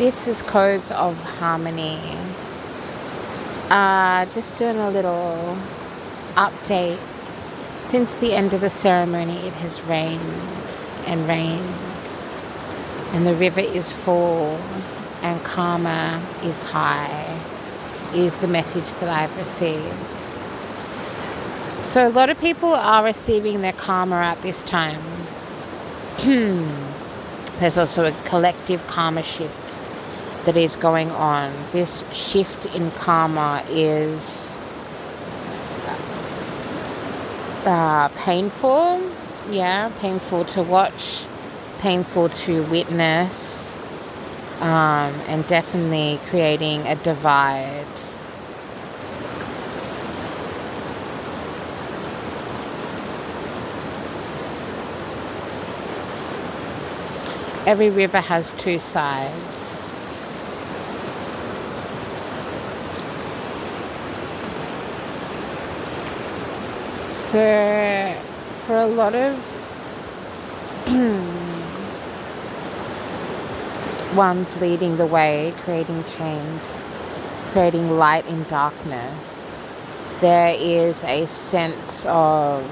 This is Codes of Harmony. Just doing a little update. Since the end of the ceremony, it has rained and rained, and the river is full, and karma is high, is the message that I've received. So a lot of people are receiving their karma at this time. There's also a collective karma shift that is going on. This shift in karma is painful, painful to watch, painful to witness, and definitely creating a divide. Every river has two sides. So, for a lot of ones leading the way, creating change, creating light in darkness, there is a sense of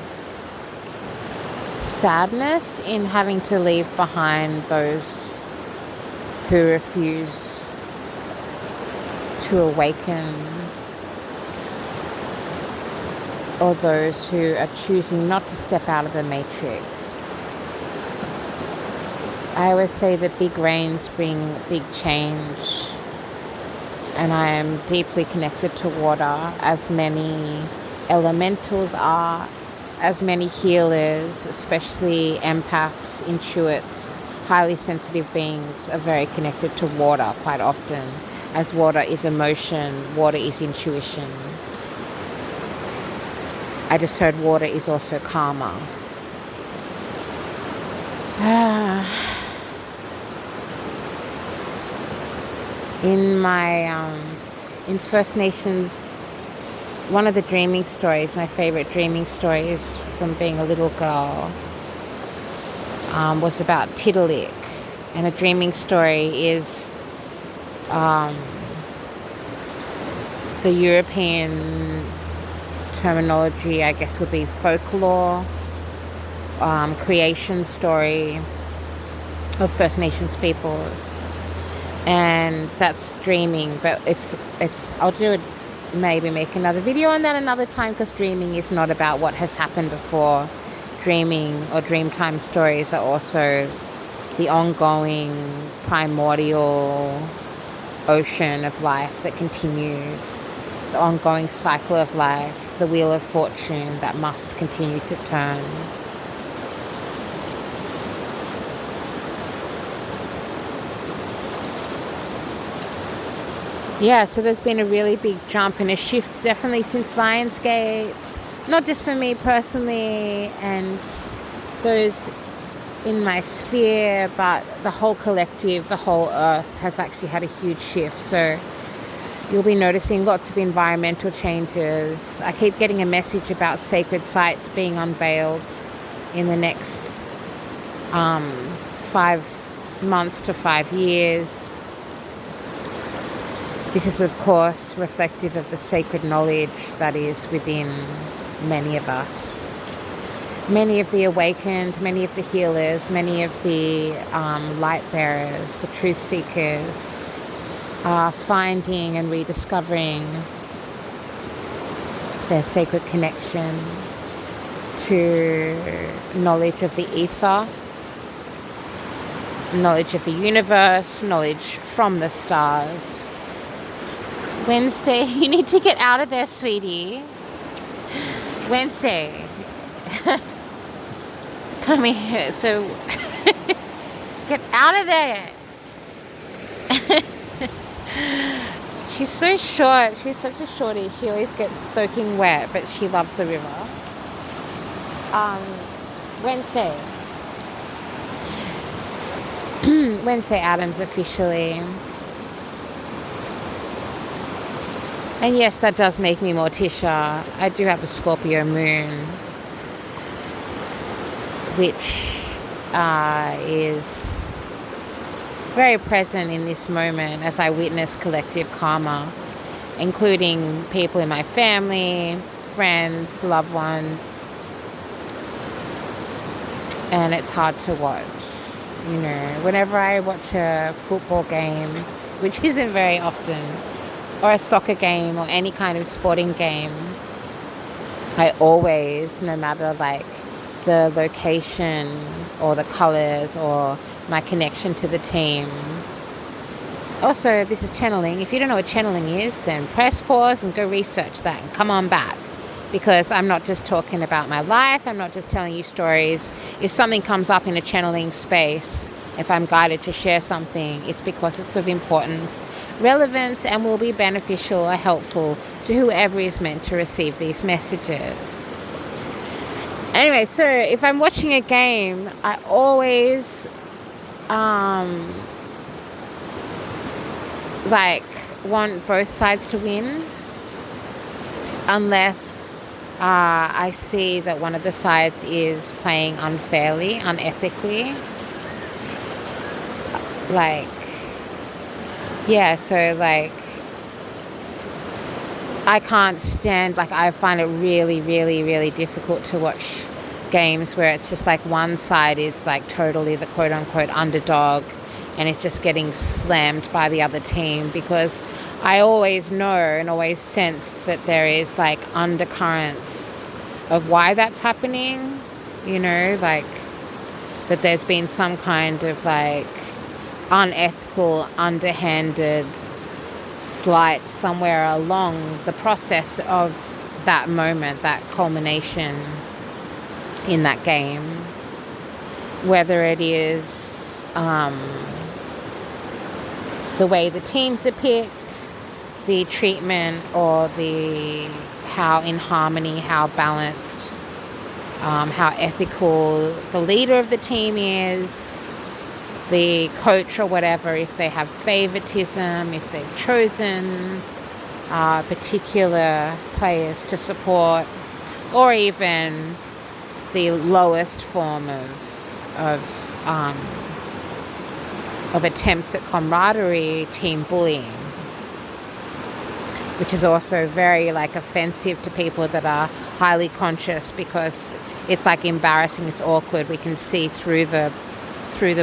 sadness in having to leave behind those who refuse to awaken, or those who are choosing not to step out of the matrix. I always say that big rains bring big change, and I am deeply connected to water, as many elementals are, as many healers, especially empaths, intuits, highly sensitive beings, are very connected to water quite often, as water is emotion, water is intuition. I just heard water is also karma. In First Nations, one of the dreaming stories, my favorite dreaming stories from being a little girl, was about Tiddalik. And a dreaming story is the European terminology, I guess, would be folklore, creation story of First Nations peoples. And that's dreaming, but it's I'll do it, maybe make another video on that another time, because dreaming is not about what has happened before. Dreaming or dreamtime stories are also the ongoing primordial ocean of life that continues, the ongoing cycle of life, the wheel of fortune that must continue to turn. Yeah, so there's been a really big jump and a shift, definitely since Lionsgate, not just for me personally and those in my sphere, but the whole collective, the whole earth has actually had a huge shift. So you'll be noticing lots of environmental changes. I keep getting a message about sacred sites being unveiled in the next 5 months to 5 years. This is, of course, reflective of the sacred knowledge that is within many of us. Many of the awakened, many of the healers, many of the light bearers, the truth seekers, are finding and rediscovering their sacred connection to knowledge of the ether, knowledge of the universe, knowledge from the stars. Wednesday, you need to get out of there, sweetie. Wednesday. Come here. So, get out of there. She's so short. She's such a shorty. She always gets soaking wet, but she loves the river. Wednesday. Wednesday Adams officially. And yes, that does make me Morticia. I do have a Scorpio moon, which is very present in this moment as I witness collective karma, including people in my family, friends, loved ones. And it's hard to watch. You know, whenever I watch a football game, which isn't very often, or a soccer game or any kind of sporting game, I always, no matter like the location or the colors or my connection to the team. Also, this is channeling. If you don't know what channeling is, then press pause and go research that and come on back. Because I'm not just talking about my life, I'm not just telling you stories. If something comes up in a channeling space, if I'm guided to share something, it's because it's of importance, relevance, and will be beneficial or helpful to whoever is meant to receive these messages. Anyway, so if I'm watching a game, I always like want both sides to win, unless I see that one of the sides is playing unfairly, unethically. Like, yeah, so like, I can't stand, like, I find it really, really, really difficult to watch games where it's just like one side is like totally the quote unquote underdog and it's just getting slammed by the other team, because I always know and always sensed that there is like undercurrents of why that's happening, you know, like that there's been some kind of like unethical, underhanded slight somewhere along the process of that moment, that culmination in that game, whether it is the way the teams are picked, the treatment, or the how in harmony, how balanced, how ethical the leader of the team is, the coach or whatever, if they have favoritism, if they've chosen particular players to support, or even the lowest form of attempts at camaraderie, team bullying, which is also very like offensive to people that are highly conscious, because it's like embarrassing, it's awkward. We can see through the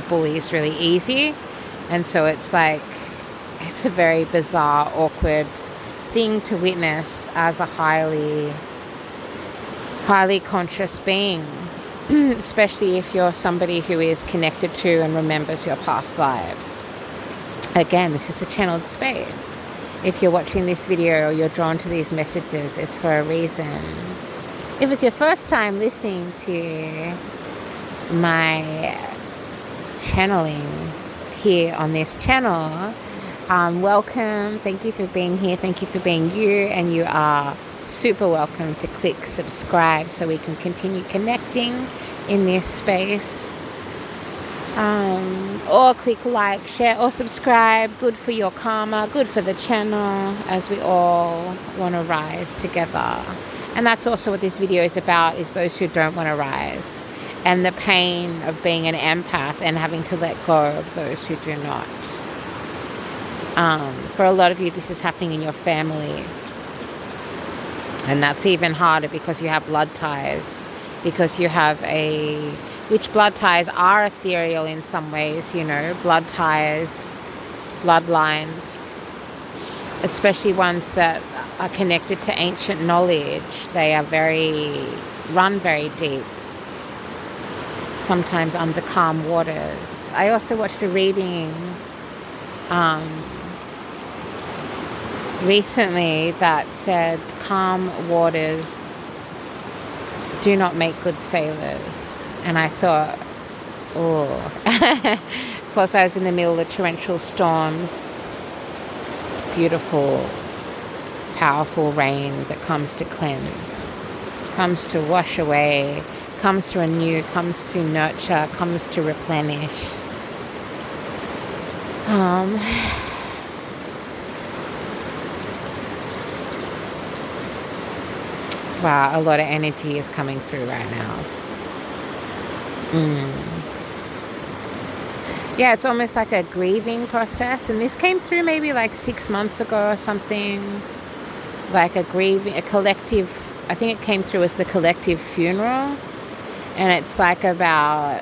bullies really easy, and so it's like it's a very bizarre, awkward thing to witness as a highly conscious being, especially if you're somebody who is connected to and remembers your past lives. Again, this is a channeled space. If you're watching this video or you're drawn to these messages, it's for a reason. If it's your first time listening to my channeling here on this channel, welcome. Thank you for being here. Thank you for being you, and you are super welcome to click subscribe so we can continue connecting in this space, or click like, share, or subscribe. Good for your karma, good for the channel, as we all want to rise together. And that's also what this video is about, is those who don't want to rise, and the pain of being an empath and having to let go of those who do not. For a lot of you, this is happening in your families. And that's even harder because you have blood ties, because you have which blood ties are ethereal in some ways, you know, blood ties, bloodlines, especially ones that are connected to ancient knowledge. They are run very deep, sometimes under calm waters. I also watched a reading recently that said calm waters do not make good sailors. And I thought, oh, of course I was in the middle of torrential storms, beautiful, powerful rain that comes to cleanse, comes to wash away, comes to renew, comes to nurture, comes to replenish. Wow, a lot of energy is coming through right now. Yeah, it's almost like a grieving process. And this came through maybe like 6 months ago or something. Like a collective, I think it came through as the collective funeral. And it's like about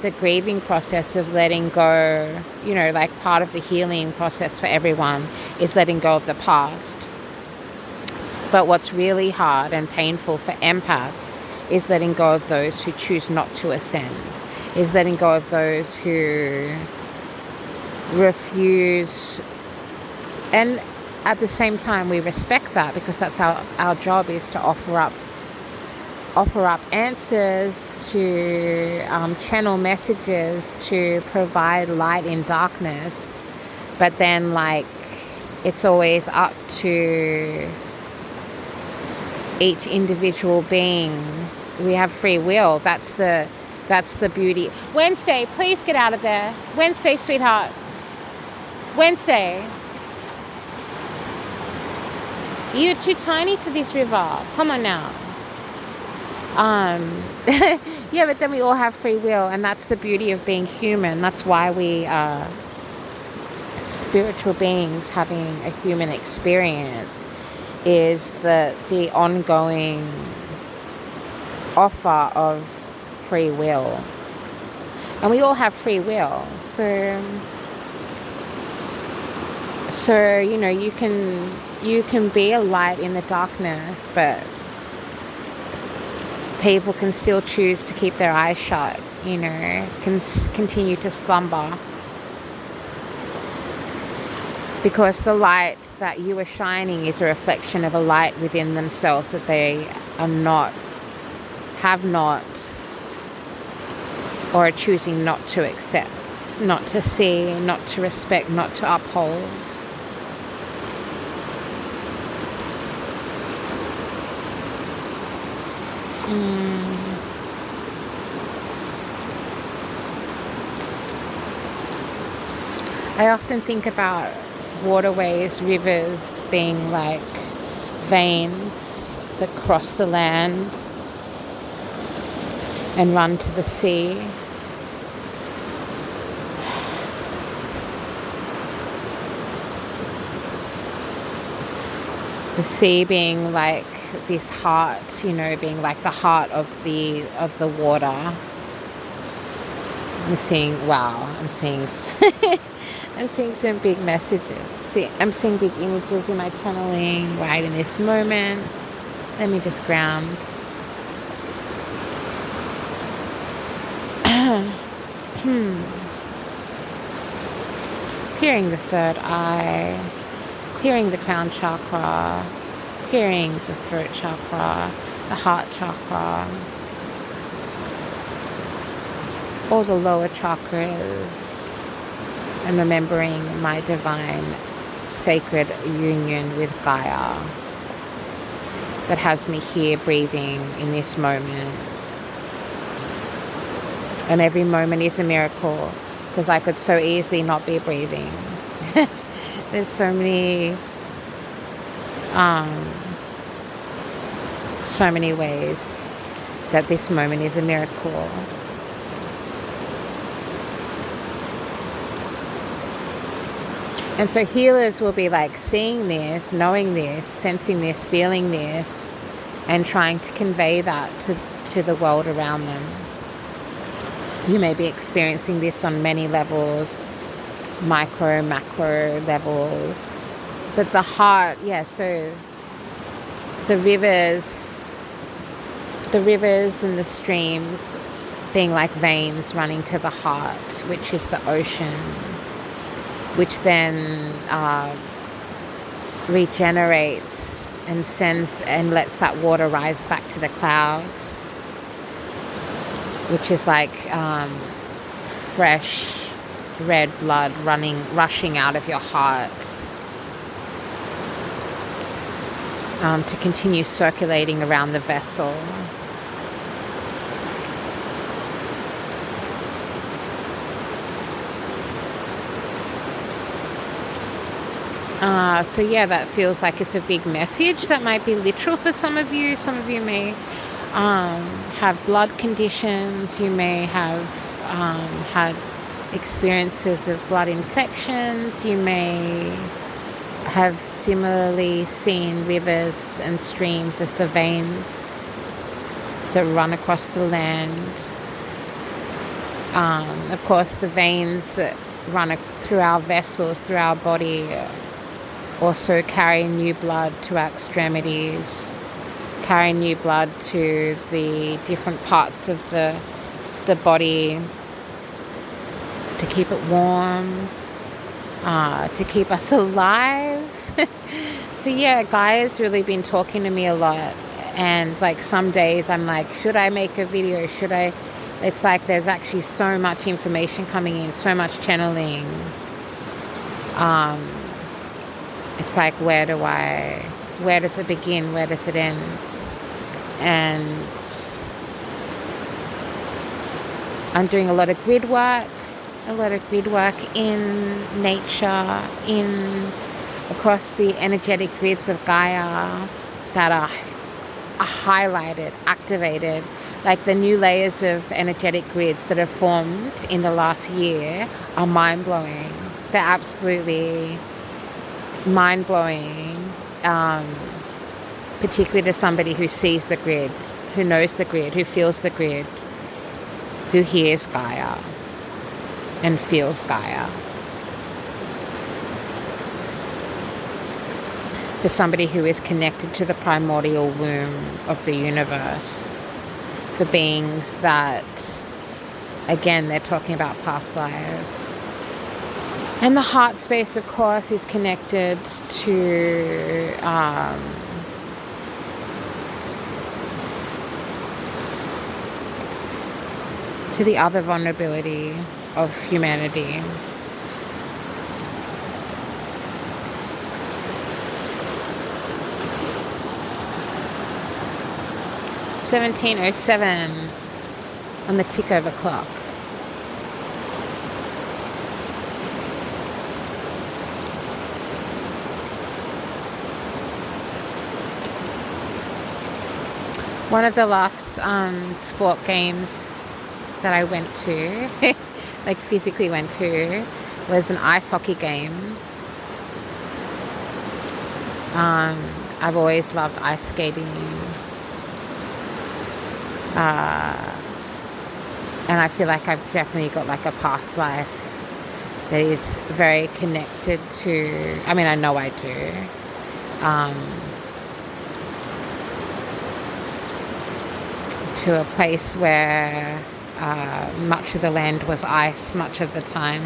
the grieving process of letting go, like part of the healing process for everyone is letting go of the past. But what's really hard and painful for empaths is letting go of those who choose not to ascend, is letting go of those who refuse. And at the same time, we respect that, because that's our job, is to offer up answers, to channel messages, to provide light in darkness. But then, like, it's always up to each individual being. We have free will. That's the beauty. Wednesday, please get out of there. Wednesday, sweetheart. Wednesday. You're too tiny for this river. Come on now. Yeah, but then we all have free will, and that's the beauty of being human. That's why we are spiritual beings having a human experience, is the ongoing offer of free will. And we all have free will. So you can be a light in the darkness, but people can still choose to keep their eyes shut, can continue to slumber. Because the light that you are shining is a reflection of a light within themselves that they have not, or are choosing not to accept, not to see, not to respect, not to uphold. I often think about waterways, rivers being like veins that cross the land and run to the sea. The sea being like this heart, being like the heart of the water. I'm seeing I'm seeing some big messages. I'm seeing big images in my channeling right in this moment. Let me just ground. Clearing the third eye, clearing the crown chakra, clearing the throat chakra, the heart chakra, all the lower chakras, and remembering my divine sacred union with Gaia that has me here breathing in this moment. And every moment is a miracle, because I could so easily not be breathing. There's so many ways that this moment is a miracle. And so healers will be like seeing this, knowing this, sensing this, feeling this, and trying to convey that to the world around them. You may be experiencing this on many levels, micro, macro levels. But the heart, so the rivers and the streams being like veins running to the heart, which is the ocean, which then regenerates and sends and lets that water rise back to the clouds, which is like fresh red blood rushing out of your heart, to continue circulating around the vessel. That feels like it's a big message that might be literal for some of you. Some of you may have blood conditions. You may have had experiences of blood infections. You may have similarly seen rivers and streams as the veins that run across the land. Of course, the veins that run through our vessels, through our body, also carry new blood to our extremities, carry new blood to the different parts of the body to keep it warm, to keep us alive. So yeah, Gaia's really been talking to me a lot. And like some days I'm like, should I make a video? Should I? It's like there's actually so much information coming in, so much channeling. It's like, where does it begin? Where does it end? And I'm doing a lot of grid work in nature, across the energetic grids of Gaia that are highlighted, activated. Like the new layers of energetic grids that have formed in the last year are mind-blowing. They're absolutely mind-blowing, particularly to somebody who sees the grid, who knows the grid, who feels the grid, who hears Gaia and feels Gaia. For somebody who is connected to the primordial womb of the universe. For beings that, again, they're talking about past lives. And the heart space, of course, is connected to the other vulnerability of humanity. (17:07) on the tick over clock. One of the last sport games that I went to, like physically went to, was an ice hockey game. I've always loved ice skating. And I feel like I've definitely got like a past life that is very connected to, I mean, I know I do. To a place where much of the land was ice much of the time.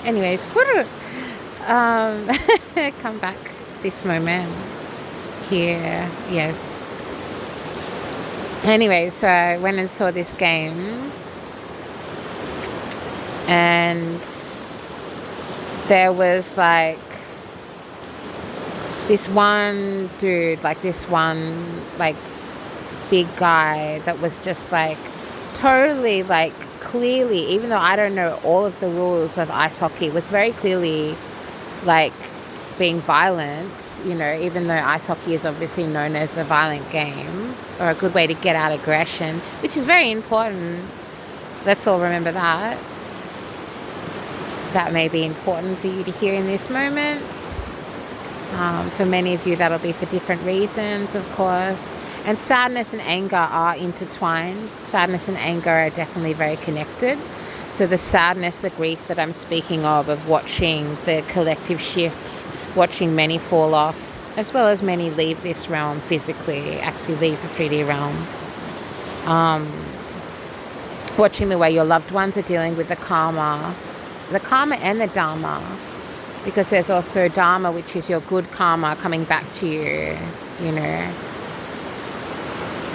Anyways, come back this moment here. Yes. Anyway, so I went and saw this game, and there was like this one dude, like this one like big guy that was just like totally, like clearly, even though I don't know all of the rules of ice hockey, was very clearly like being violent, you know, even though ice hockey is obviously known as a violent game or a good way to get out aggression, which is very important. Let's all remember that. That may be important for you to hear in this moment. For many of you, that'll be for different reasons, of course. And sadness and anger are intertwined. Sadness and anger are definitely very connected. So the sadness, the grief that I'm speaking of watching the collective shift, watching many fall off, as well as many leave this realm physically, actually leave the 3D realm. Watching the way your loved ones are dealing with the karma and the dharma, because there's also dharma, which is your good karma coming back to you, you know.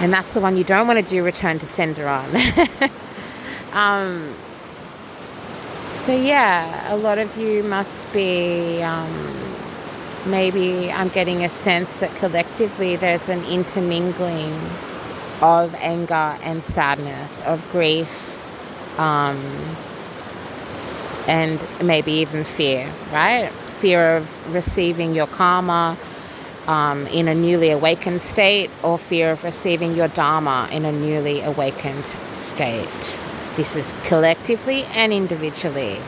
And that's the one you don't want to do return to sender on. So yeah, a lot of you must be, maybe I'm getting a sense that collectively there's an intermingling of anger and sadness, of grief, and maybe even fear, right? Fear of receiving your karma, in a newly awakened state, or fear of receiving your Dharma in a newly awakened state. This is collectively and individually.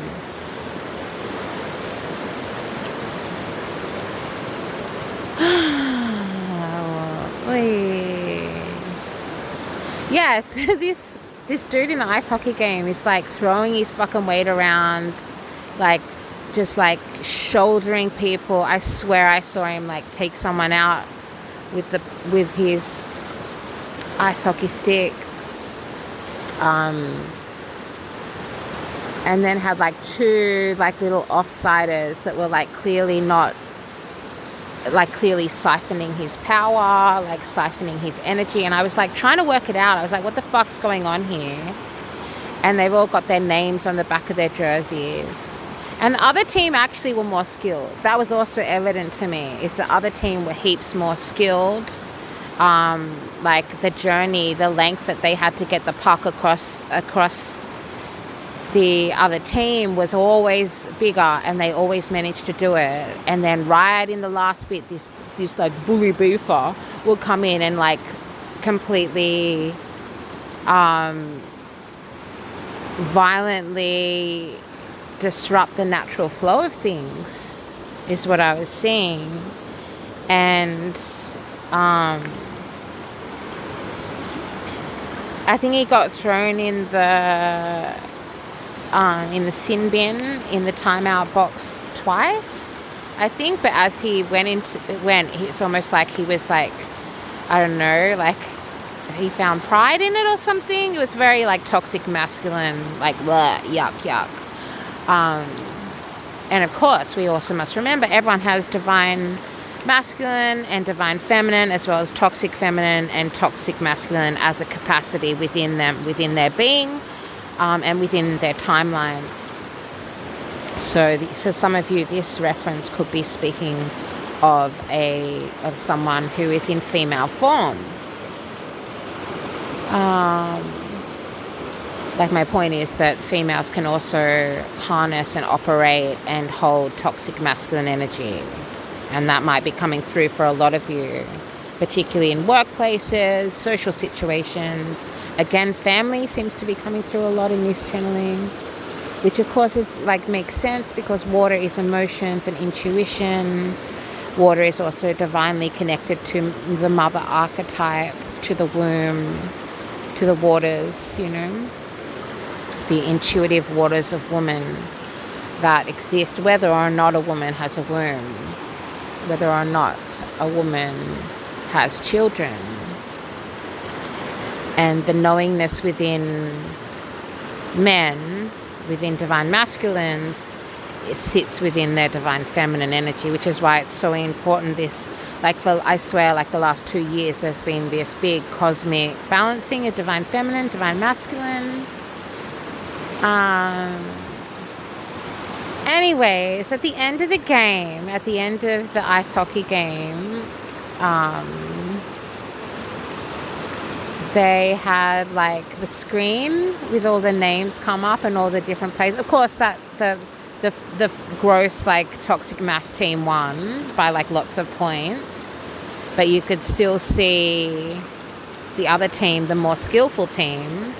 Yes, this dude in the ice hockey game is like throwing his fucking weight around, like just like shouldering people. I swear I saw him like take someone out with his ice hockey stick. And then had like two like little offsiders that were like clearly siphoning his power, like siphoning his energy. And I was like trying to work it out. I was like, what the fuck's going on here? And they've all got their names on the back of their jerseys. And the other team actually were more skilled. That was also evident to me, is the other team were heaps more skilled. Like the journey, the length that they had to get the puck across the other team was always bigger, and they always managed to do it. And then right in the last bit, this like bully beefer will come in and like completely violently disrupt the natural flow of things, is what I was seeing. And I think he got thrown in the sin bin in the timeout box twice, I think. But as he it's almost like he was like, I don't know, like he found pride in it or something. It was very like toxic masculine, like bleh, yuck. And of course, we also must remember everyone has divine masculine and divine feminine, as well as toxic feminine and toxic masculine as a capacity within them, within their being. And within their timelines. So for some of you, this reference could be speaking of someone who is in female form. Like my point is that females can also harness and operate and hold toxic masculine energy. And that might be coming through for a lot of you, particularly in workplaces, social situations. Again, family seems to be coming through a lot in this channeling, which of course is like makes sense, because water is emotions and intuition. Water is also divinely connected to the mother archetype, to the womb, to the waters, you know, the intuitive waters of woman that exist whether or not a woman has a womb, whether or not a woman has children. And the knowingness within men, within divine masculines, it sits within their divine feminine energy, which is why it's so important. I swear, like the last 2 years, there's been this big cosmic balancing of divine feminine, divine masculine. Anyways, at the end of the game, at the end of the ice hockey game, they had like the screen with all the names come up and all the different places. Of course, that the gross like toxic mass team won by like lots of points, but you could still see the other team, the more skillful team,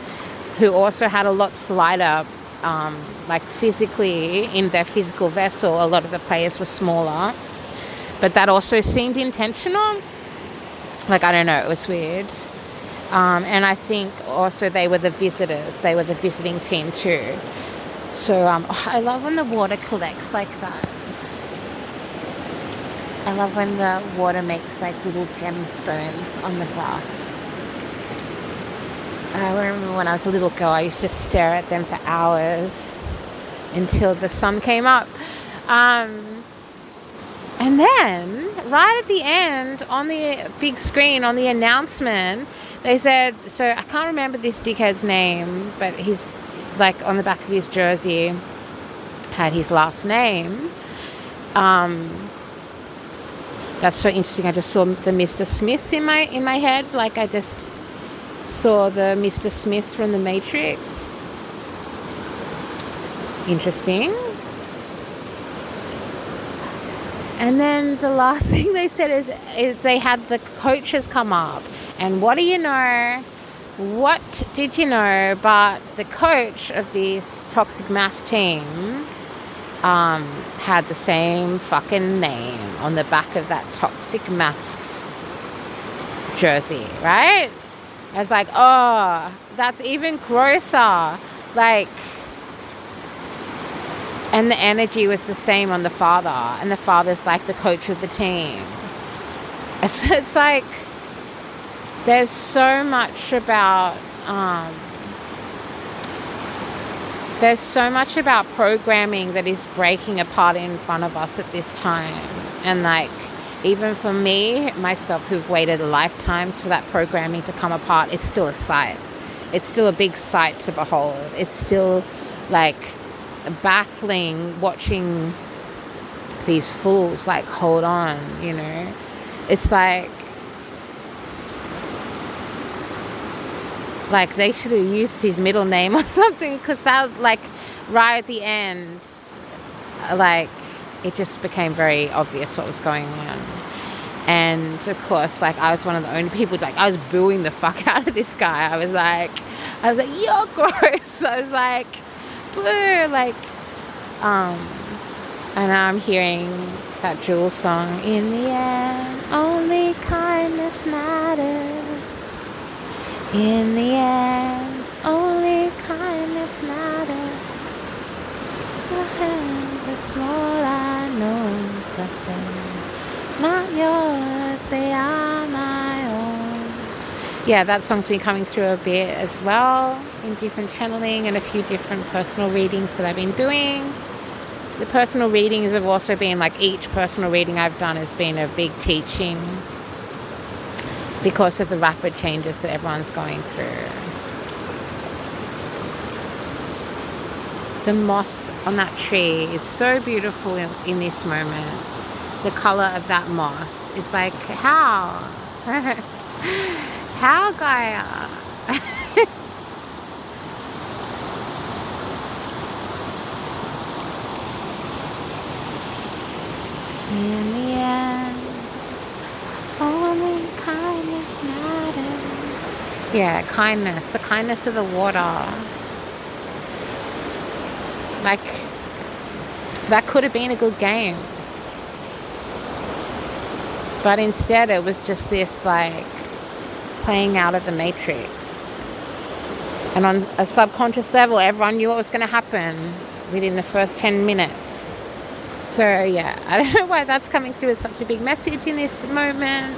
who also had a lot slighter, like physically in their physical vessel. A lot of the players were smaller, but that also seemed intentional. Like, I don't know, it was weird. And I think also they were the visitors. They were the visiting team too. So I love when the water collects like that. I love when the water makes like little gemstones on the glass. I remember when I was a little girl, I used to stare at them for hours until the sun came up. And then, right at the end, on the big screen, on the announcement, they said, so I can't remember this dickhead's name, but he's like on the back of his jersey had his last name. That's so interesting. I just saw the Mr. Smith in my head. Like I just saw the Mr. Smith from the Matrix. Interesting. And then the last thing they said is they had the coaches come up. And what do you know? What did you know? But the coach of this toxic mass team had the same fucking name on the back of that toxic mass jersey, right? I was like, oh, that's even grosser. Like, and the energy was the same on the father, and the father's like the coach of the team. So it's like there's so much about programming that is breaking apart in front of us at this time. And like, even for me, myself, who've waited lifetimes for that programming to come apart, it's still a sight. It's still a big sight to behold. It's still like baffling watching these fools like hold on, you know. It's like they should have used his middle name or something, because that, like, right at the end, like, it just became very obvious what was going on. And of course, like, I was one of the only people, like, I was booing the fuck out of this guy. I was like, you're gross. I was like, boo, like, and I'm hearing that Jules song, in the end, only kindness matters. In the end, only kindness matters. Your hands are small, I know, but they're not yours, they are my own. Yeah, that song's been coming through a bit as well in different channeling and a few different personal readings that I've been doing. The personal readings have also been, like, each personal reading I've done has been a big teaching because of the rapid changes that everyone's going through. The moss on that tree is so beautiful in this moment. The color of that moss is like, how? How, Gaia? In the end, only kindness matters. Yeah, kindness. The kindness of the water. Like, that could have been a good game. But instead it was just this, like, playing out of the Matrix. And on a subconscious level, everyone knew what was going to happen within the first 10 minutes. So, yeah, I don't know why that's coming through as such a big message in this moment.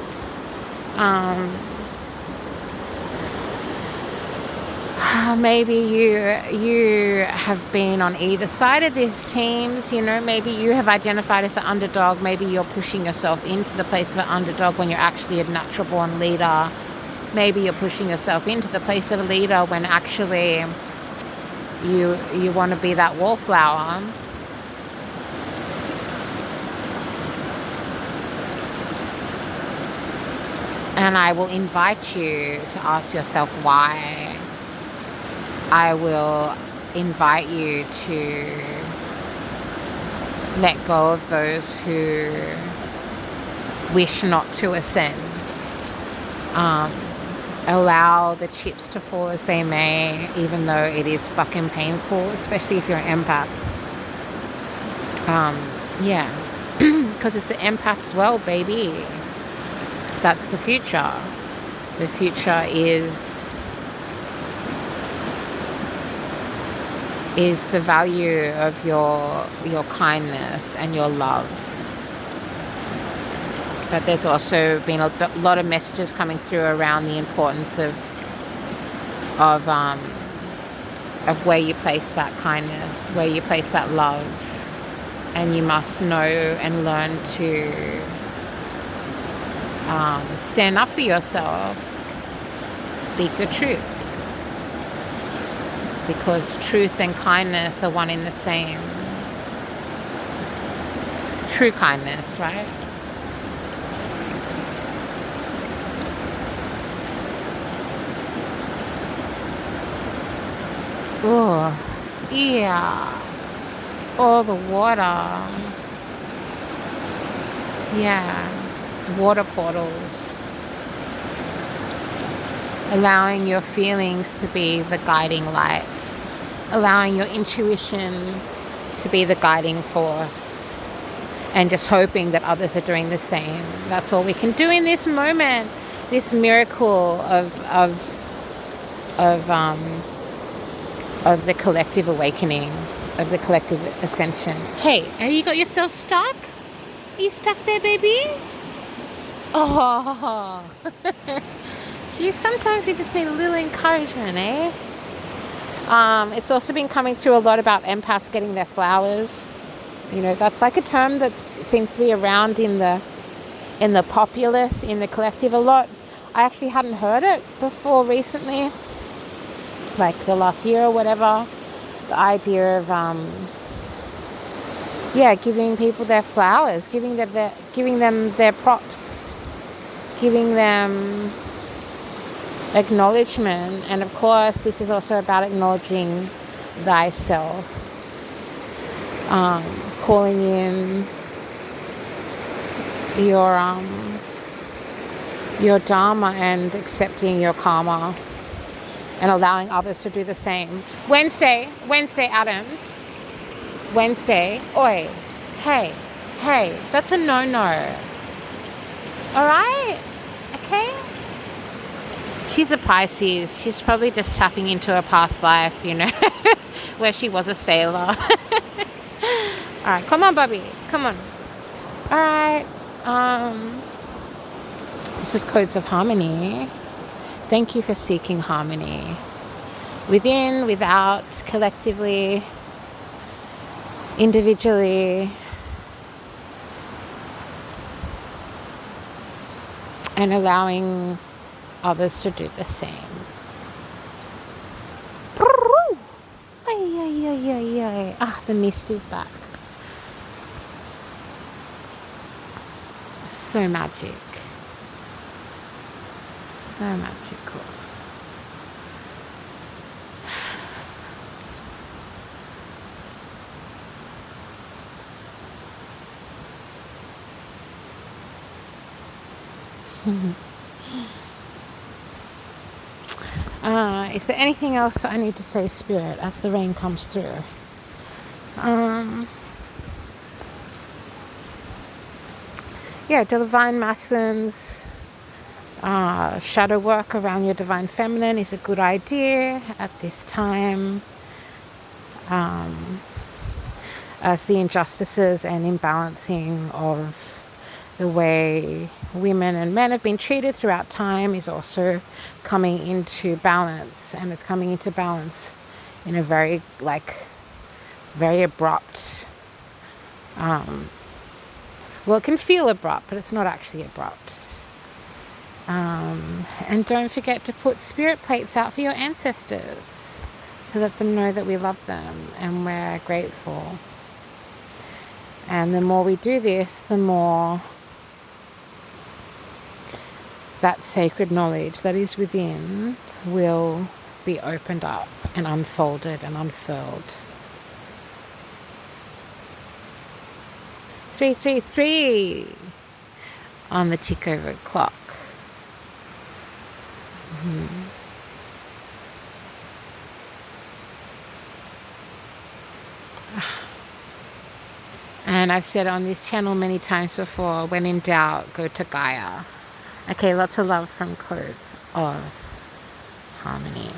Maybe you have been on either side of these teams. You know, maybe you have identified as an underdog. Maybe you're pushing yourself into the place of an underdog when you're actually a natural born leader. Maybe you're pushing yourself into the place of a leader when actually you want to be that wallflower. And I will invite you to ask yourself why. I will invite you to let go of those who wish not to ascend. Allow the chips to fall as they may, even though it is fucking painful, especially if you're an empath. Yeah, because it's an empath as well, baby. That's the future. The future is the value of your kindness and your love. But there's also been a lot of messages coming through around the importance of where you place that kindness, where you place that love, and you must know and learn to stand up for yourself, speak your truth, because truth and kindness are one in the same. True kindness, right? Oh, yeah. All the water. Yeah, water portals. Allowing your feelings to be the guiding lights. Allowing your intuition to be the guiding force. And just hoping that others are doing the same. That's all we can do in this moment. This miracle of the collective awakening, of the collective ascension. Hey, have you got yourself stuck? Are you stuck there, baby? Oh. See, sometimes we just need a little encouragement, eh? It's also been coming through a lot about empaths getting their flowers. You know, that's like a term that seems to be around in the populace, in the collective a lot. I actually hadn't heard it before recently, like the last year or whatever. The idea of giving people their flowers, giving them their props, giving them acknowledgement. And of course, this is also about acknowledging thyself, calling in your dharma and accepting your karma and allowing others to do the same. Wednesday Adams. Wednesday, oi, hey, that's a no-no. All right, okay? She's a Pisces. She's probably just tapping into a past life, you know, where she was a sailor. All right, come on, Bobby, come on. All right, this is Codes of Harmony. Thank you for seeking harmony. Within, without, collectively, individually, and allowing others to do the same. The mist is back. So magic. So magical. Is there anything else I need to say, Spirit, as the rain comes through? Divine masculines, shadow work around your divine feminine is a good idea at this time, as the injustices and imbalancing of the way women and men have been treated throughout time is also coming into balance, and it's coming into balance in a very abrupt, it can feel abrupt, but it's not actually abrupt. And don't forget to put spirit plates out for your ancestors to let them know that we love them and we're grateful. And the more we do this, the more that sacred knowledge that is within will be opened up and unfolded and unfurled. 333 on the tick over clock. And I've said on this channel many times before, when in doubt, go to Gaia. Okay, lots of love from Codes of Harmony.